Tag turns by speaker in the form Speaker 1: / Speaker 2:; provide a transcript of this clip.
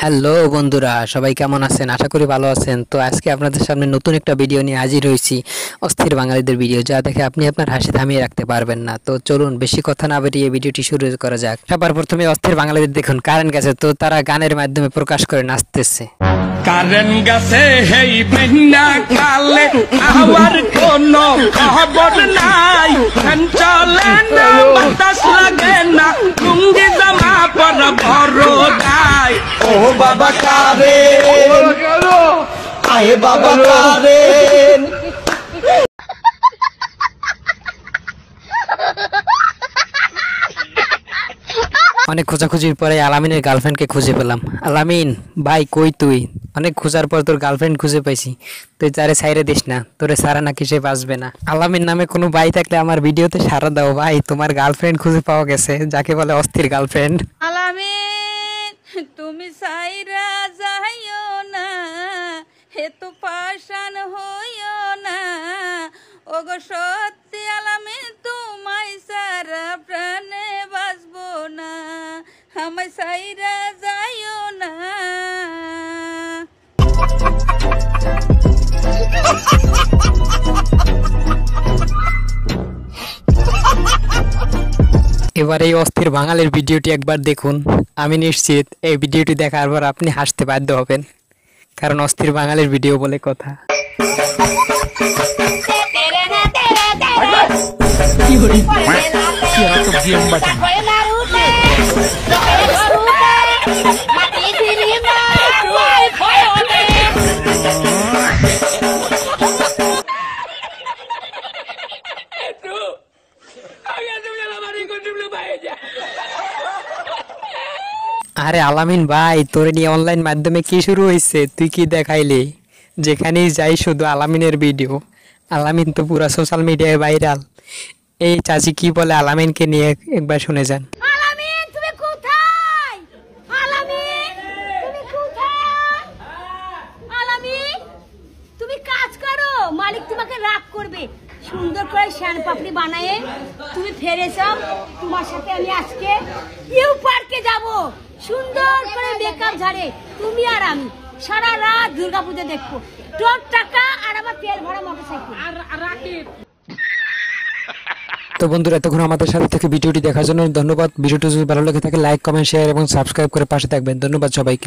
Speaker 1: Hello বন্ধুরা, সবাই কেমন আছেন? আশা করি ভালো আছেন। তো আজকে আপনাদের সামনে নতুন একটা ভিডিও নিয়ে হাজির হয়েছি, অস্থির বাঙালিদের ভিডিও, যা দেখে আপনি আপনার হাসি থামিয়ে রাখতে পারবেন না। তো চলুন বেশি কথা না বেরিয়ে ভিডিওটি শুরু করা যাক। সবার প্রথমে অস্থির বাঙালিদের দেখুন, কারেন্ট গেছে, তো তারা গানের মাধ্যমে প্রকাশ করে নাচতেছে।
Speaker 2: কারেন্ট গেছে হেই বেন্না কালে আমার কোনো খবর নাই, ফ্যান চলে না, বাতাস লাগে না, লুঙ্গি জামা পর বড় গায়।
Speaker 3: ও বাবা কারেন্ট, আয়ে বাবা কারেন্ট।
Speaker 1: অনেক খোঁজাখুঁজির পরে আলামিনের গার্লফ্রেন্ডকে খুঁজে পেলাম। আলামিন ভাই, কই তুই? অনেক খোঁজার পর তোর গার্লফ্রেন্ড খুঁজে পাইছি, তুই তারে ছাইরে দিস না, তোরে সারা নাকি সে বাঁচবে না। আলামিন নামে কোনো ভাই থাকলে আমার ভিডিওতে সারা দাও ভাই, তোমার গার্লফ্রেন্ড খুঁজে পাওয়া গেছে, যাকে বলে অস্থির গার্লফ্রেন্ড।
Speaker 4: আলামিন তুমি সাইরা যাইও না, হে তো পাশান হইও না, ওগো সত্যি আলামিন তোমায় সারা প্রাণে বাঁচবো না, আমায় সাইরা যাইও না।
Speaker 1: এবার এই অস্থির বাঙালির ভিডিওটি একবার দেখুন, আমি নিশ্চিত এই ভিডিওটি দেখার পর আপনি হাসতে বাধ্য হবেন, কারণ অস্থির বাঙালির ভিডিও বলে কথা। আরে আলামিন ভাই, তোরে নিয়ে অনলাইন মাধ্যমে কি শুরু হয়েছে? তুই কি দেখাইলি? যেখানেই যাই শুধু আলামিনের ভিডিও। আলামিন তো পুরা সোশ্যাল মিডিয়ায় ভাইরাল। এই চাচি কি বলে আলামিনকে নিয়ে একবার শুনে যান।
Speaker 5: আলামিন তুমি কোথায়? আলামিন তুমি কোথায়? আলামিন তুমি কাজ করো, মালিক তোমাকে রাগ করবে। সুন্দর করে শ্যান পাপড়ি বানায়ে তুমি ফেরেছো, তোমার সাথে আমি আজকে ইউ পার্কে যাব। সুন্দর করে মেকআপ ঝাড়ে তুমি আর আমি সারা রাত দুর্গাপূজা দেখবো। তোর টাকা আর আমার তেল ভরা মোটরসাইকেল আর রাকিব।
Speaker 1: তো বন্ধুরা, এতক্ষণ আমাদের সাথে থেকে ভিডিওটি দেখার জন্য ধন্যবাদ। ভিডিওটি যদি ভালো লেগে থাকে লাইক, কমেন্ট, শেয়ার এবং সাবস্ক্রাইব করে পাশে থাকবেন। ধন্যবাদ সবাইকে।